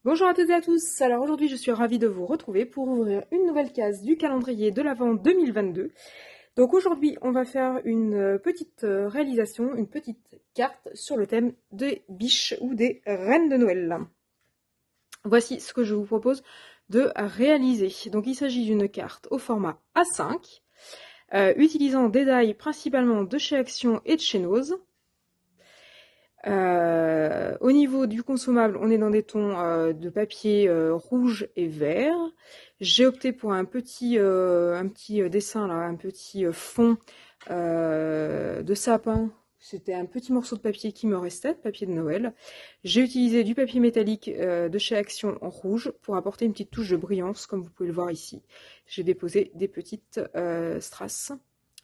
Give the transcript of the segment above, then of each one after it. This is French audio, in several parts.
Bonjour à toutes et à tous, alors aujourd'hui je suis ravie de vous retrouver pour ouvrir une nouvelle case du calendrier de l'Avent 2022. Donc aujourd'hui on va faire une petite réalisation, une petite carte sur le thème des biches ou des reines de Noël. Voici ce que je vous propose de réaliser. Donc il s'agit d'une carte au format A5, utilisant des die principalement de chez Action et de chez Nose. Au niveau du consommable, on est dans des tons de papier rouge et vert. J'ai opté pour un petit dessin, là, un petit fond de sapin. C'était un petit morceau de papier qui me restait, papier de Noël. J'ai utilisé du papier métallique de chez Action en rouge pour apporter une petite touche de brillance, comme vous pouvez le voir ici. J'ai déposé des petites strass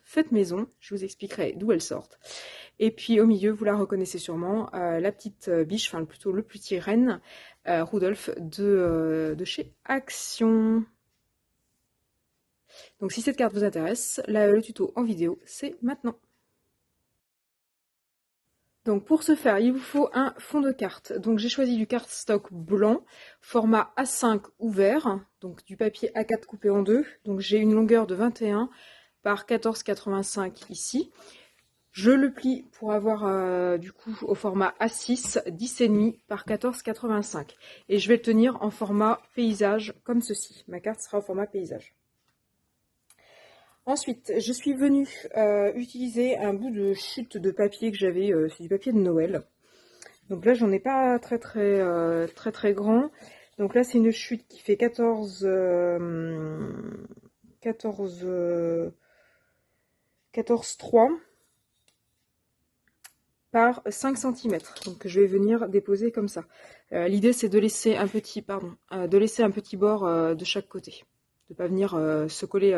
faites maison, je vous expliquerai d'où elles sortent. Et puis au milieu, vous la reconnaissez sûrement, la petite biche, enfin plutôt le petit renne, Rudolph de chez Action. Donc si cette carte vous intéresse, le tuto en vidéo, c'est maintenant. Donc pour ce faire, il vous faut un fond de carte. Donc j'ai choisi du cardstock blanc, format A5 ouvert, donc du papier A4 coupé en deux. Donc j'ai une longueur de 21 par 14,85 ici. Je le plie pour avoir du coup au format A6, 10,5 par 14,85. Et je vais le tenir en format paysage comme ceci. Ma carte sera au format paysage. Ensuite, je suis venue utiliser un bout de chute de papier que j'avais, c'est du papier de Noël. Donc là, j'en ai pas très grand. Donc là, c'est une chute qui fait 14,3 par 5 cm. Donc je vais venir déposer comme ça. L'idée c'est de laisser un petit, bord de chaque côté. De ne pas venir se coller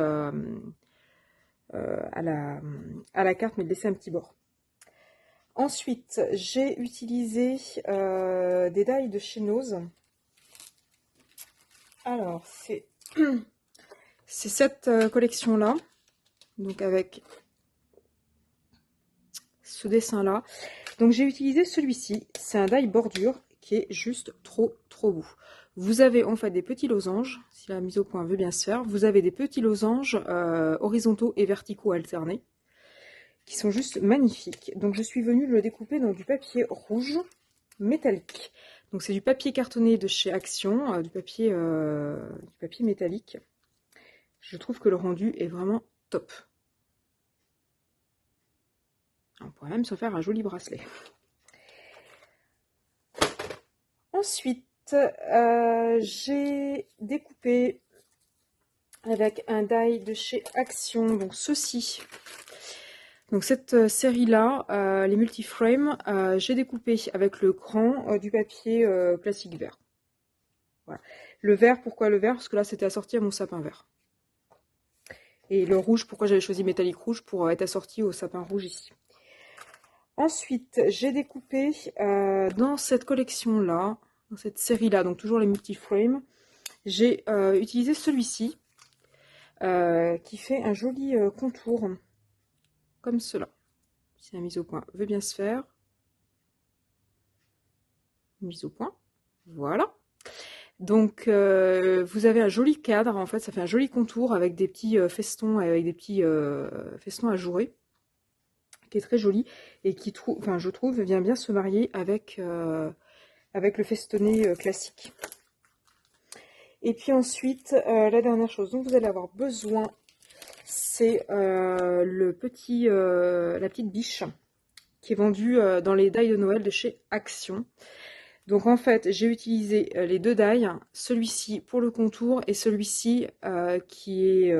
à la carte, mais de laisser un petit bord. Ensuite, j'ai utilisé des die de chez Nose. Alors, c'est cette collection-là. Donc avec ce dessin-là. Donc j'ai utilisé celui-ci. C'est un die bordure qui est juste trop beau. Vous avez en fait des petits losanges, si la mise au point veut bien se faire. Vous avez des petits losanges horizontaux et verticaux alternés qui sont juste magnifiques. Donc je suis venue le découper dans du papier rouge métallique. Donc c'est du papier cartonné de chez Action, du papier métallique. Je trouve que le rendu est vraiment top. On pourrait même se faire un joli bracelet. Ensuite, j'ai découpé avec un die de chez Action, donc ceci. Donc cette série-là, les multiframes, j'ai découpé avec le grand du papier plastique vert. Voilà. Le vert, pourquoi le vert? Parce que là, c'était assorti à mon sapin vert. Et le rouge, pourquoi j'avais choisi métallique rouge? Pour être assorti au sapin rouge ici. Ensuite, j'ai découpé dans cette collection-là, dans cette série-là, donc toujours les multiframes, j'ai utilisé celui-ci, qui fait un joli contour, comme cela. Si la mise au point veut bien se faire. Mise au point, voilà. Donc, vous avez un joli cadre, en fait, ça fait un joli contour avec des petits festons, avec des petits festons ajourés, qui est très joli et qui, je trouve, vient bien se marier avec le festonné classique. Et puis ensuite, la dernière chose dont vous allez avoir besoin, c'est la petite biche qui est vendue dans les die de Noël de chez Action. Donc en fait, j'ai utilisé les deux die, celui-ci pour le contour et celui-ci qui est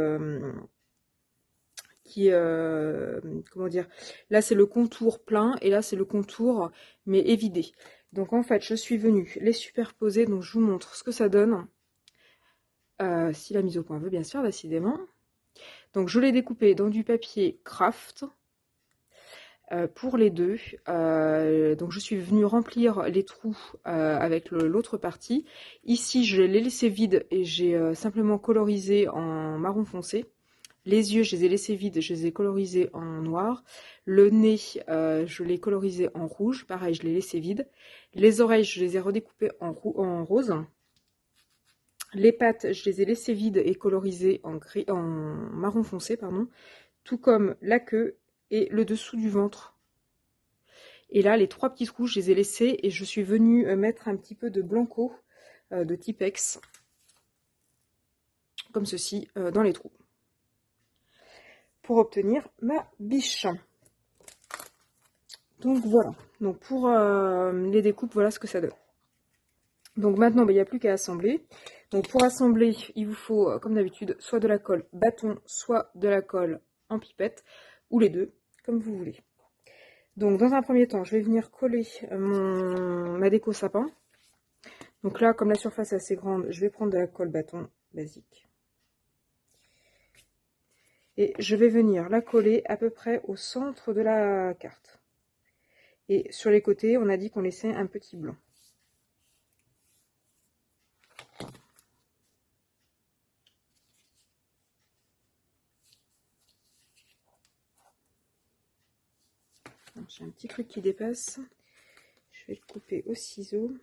comment dire, là c'est le contour plein et là c'est le contour mais évidé. Donc en fait, je suis venue les superposer, donc je vous montre ce que ça donne. Si la mise au point veut bien se faire, décidément. Donc je l'ai découpé dans du papier craft pour les deux. Donc je suis venue remplir les trous avec l'autre partie. Ici je l'ai laissé vide et j'ai simplement colorisé en marron foncé. Les yeux, je les ai laissés vides, je les ai colorisés en noir. Le nez, je l'ai colorisé en rouge. Pareil, je l'ai laissé vide. Les oreilles, je les ai redécoupées en rose. Les pattes, je les ai laissées vides et colorisées en marron foncé, pardon. Tout comme la queue et le dessous du ventre. Et là, les 3 petites rouges, je les ai laissées et je suis venue mettre un petit peu de blanco de Tipex, comme ceci, dans les trous, pour obtenir ma biche. Donc voilà, donc pour les découpes, voilà ce que ça donne. Donc maintenant, il n'y a plus qu'à assembler. Donc pour assembler, il vous faut, comme d'habitude, soit de la colle bâton, soit de la colle en pipette, ou les deux, comme vous voulez. Donc dans un premier temps, je vais venir coller ma déco sapin. Donc là, comme la surface est assez grande, je vais prendre de la colle bâton basique. Et je vais venir la coller à peu près au centre de la carte. Et sur les côtés, on a dit qu'on laissait un petit blanc. J'ai un petit truc qui dépasse. Je vais le couper au ciseau.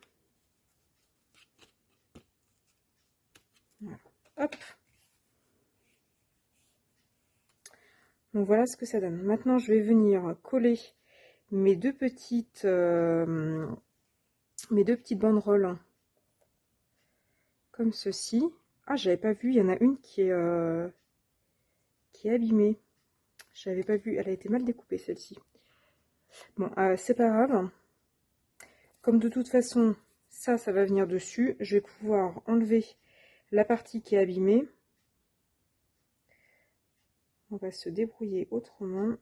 Voilà. Hop. Donc voilà ce que ça donne. Maintenant, je vais venir coller mes deux petites banderoles comme ceci. Ah, j'avais pas vu, il y en a une qui est abîmée. J'avais pas vu, elle a été mal découpée celle-ci. Bon, c'est pas grave. Comme de toute façon, ça va venir dessus, je vais pouvoir enlever la partie qui est abîmée. On va se débrouiller autrement.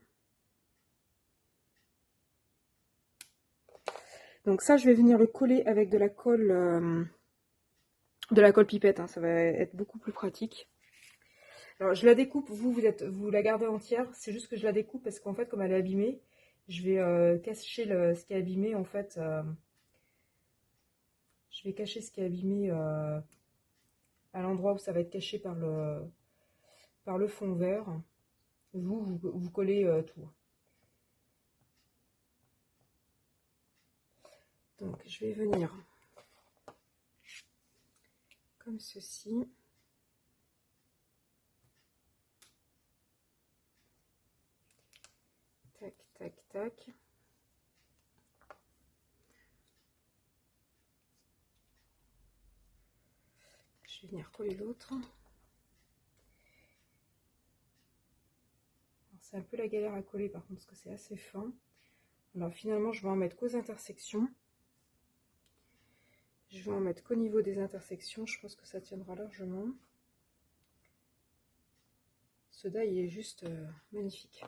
Donc ça, je vais venir le coller avec de la colle pipette, hein, ça va être beaucoup plus pratique. Alors je la découpe, vous la gardez entière, c'est juste que je la découpe parce qu'en fait comme elle est abîmée, je vais cacher ce qui est abîmé en fait. Je vais cacher ce qui est abîmé à l'endroit où ça va être caché par le fond vert. Vous collez tout. Donc je vais venir comme ceci. Tac, tac, tac. Je vais venir coller l'autre. C'est un peu la galère à coller par contre parce que c'est assez fin. Alors finalement je vais en mettre qu'aux intersections. Je vais en mettre qu'au niveau des intersections, je pense que ça tiendra largement. Ce die est juste magnifique.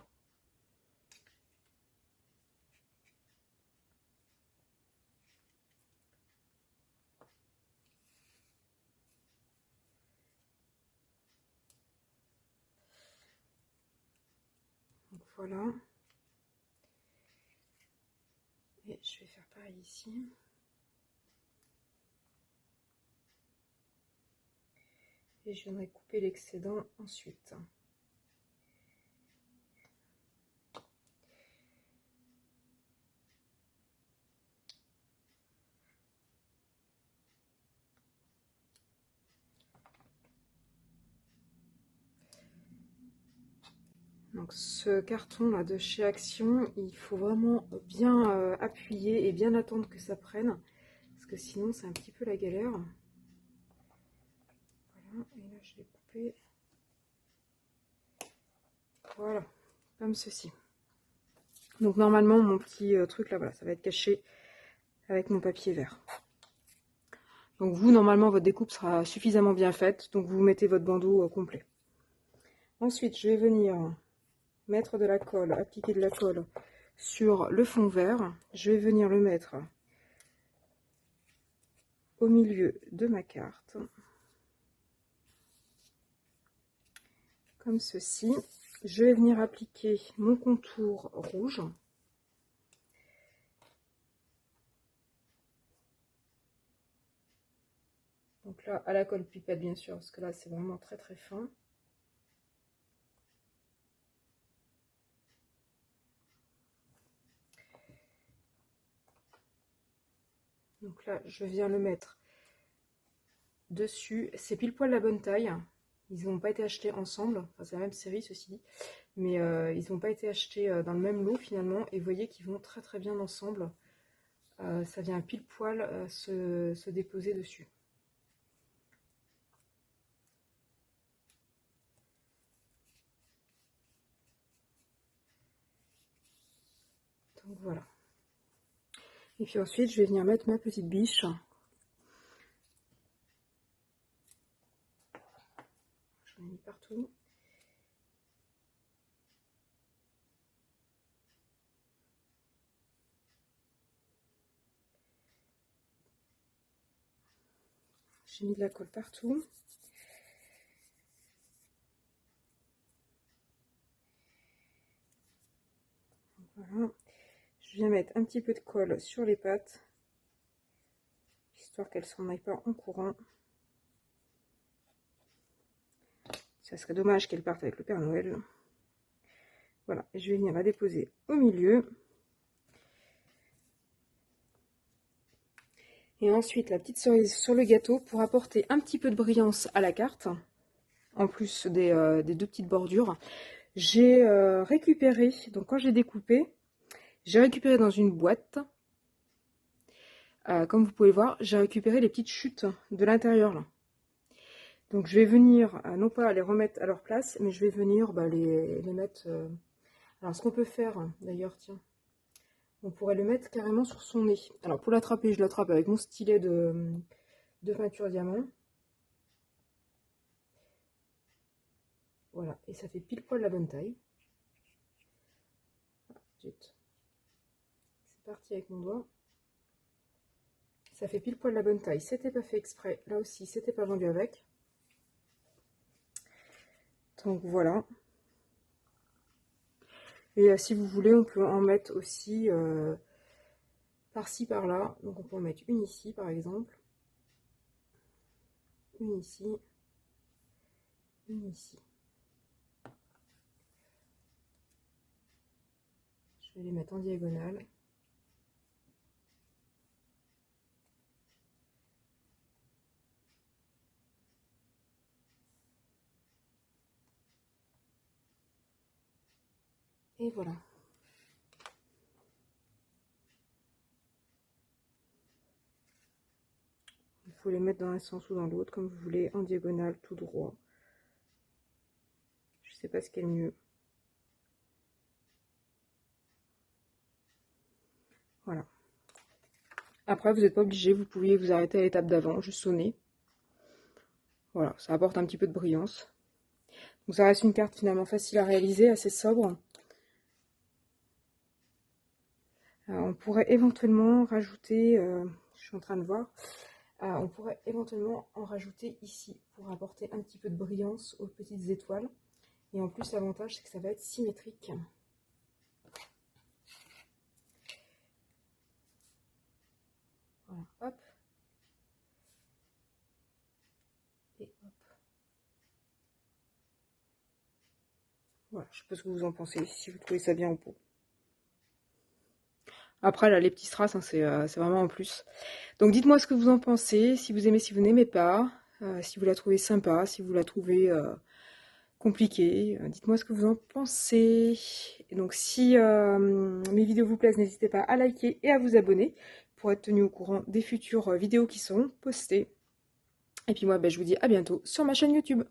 Donc voilà. Et je vais faire pareil ici. Et je viendrai couper l'excédent ensuite. Donc ce carton là de chez Action, il faut vraiment bien appuyer et bien attendre que ça prenne. Parce que sinon c'est un petit peu la galère. Voilà, et là je vais couper. Voilà, comme ceci. Donc normalement mon petit truc là, voilà, ça va être caché avec mon papier vert. Donc vous, normalement, votre découpe sera suffisamment bien faite, donc vous mettez votre bandeau complet. Ensuite, je vais venir mettre de la colle, appliquer de la colle sur le fond vert. Je vais venir le mettre au milieu de ma carte, comme ceci. Je vais venir appliquer mon contour rouge. Donc là, à la colle pipette, bien sûr, parce que là, c'est vraiment très très fin. Donc là, je viens le mettre dessus. C'est pile poil la bonne taille. Ils n'ont pas été achetés ensemble. Enfin, c'est la même série, ceci dit. Mais ils n'ont pas été achetés dans le même lot, finalement. Et vous voyez qu'ils vont très très bien ensemble. Ça vient pile poil se déposer dessus. Donc voilà. Et puis ensuite, je vais venir mettre ma petite biche. J'en ai mis partout. J'ai mis de la colle partout. Voilà. Je viens mettre un petit peu de colle sur les pattes, histoire qu'elles ne s'en aillent pas en courant. Ça serait dommage qu'elles partent avec le Père Noël. Voilà, et je vais venir la déposer au milieu. Et ensuite, la petite cerise sur le gâteau pour apporter un petit peu de brillance à la carte, en plus des deux petites bordures. J'ai récupéré, donc quand j'ai découpé, j'ai récupéré dans une boîte, comme vous pouvez voir, j'ai récupéré les petites chutes de l'intérieur là. Donc je vais venir, non pas les remettre à leur place, mais je vais venir les mettre... Alors ce qu'on peut faire, d'ailleurs, tiens, on pourrait le mettre carrément sur son nez. Alors pour l'attraper, je l'attrape avec mon stylet de peinture diamant. Voilà, et ça fait pile poil la bonne taille. C'est parti avec mon doigt. Ça fait pile poil la bonne taille. C'était pas fait exprès. Là aussi, c'était pas vendu avec. Donc voilà. Et si vous voulez, on peut en mettre aussi par-ci, par-là. Donc on peut en mettre une ici, par exemple. Une ici. Une ici. Je vais les mettre en diagonale. Et voilà. Il faut les mettre dans un sens ou dans l'autre, comme vous voulez, en diagonale, tout droit. Je sais pas ce qui est le mieux. Voilà. Après, vous n'êtes pas obligé, vous pouviez vous arrêter à l'étape d'avant, juste sonner. Voilà, ça apporte un petit peu de brillance. Donc ça reste une carte finalement facile à réaliser, assez sobre. On pourrait éventuellement rajouter, je suis en train de voir, on pourrait éventuellement en rajouter ici pour apporter un petit peu de brillance aux petites étoiles. Et en plus, l'avantage, c'est que ça va être symétrique. Voilà, hop. Et hop. Voilà, je sais pas ce que vous en pensez, si vous trouvez ça bien ou pas. Après, là, les petits strass, hein, c'est vraiment en plus. Donc, dites-moi ce que vous en pensez, si vous aimez, si vous n'aimez pas, si vous la trouvez sympa, si vous la trouvez compliquée. Dites-moi ce que vous en pensez. Et donc, si mes vidéos vous plaisent, n'hésitez pas à liker et à vous abonner pour être tenu au courant des futures vidéos qui seront postées. Et puis moi, je vous dis à bientôt sur ma chaîne YouTube.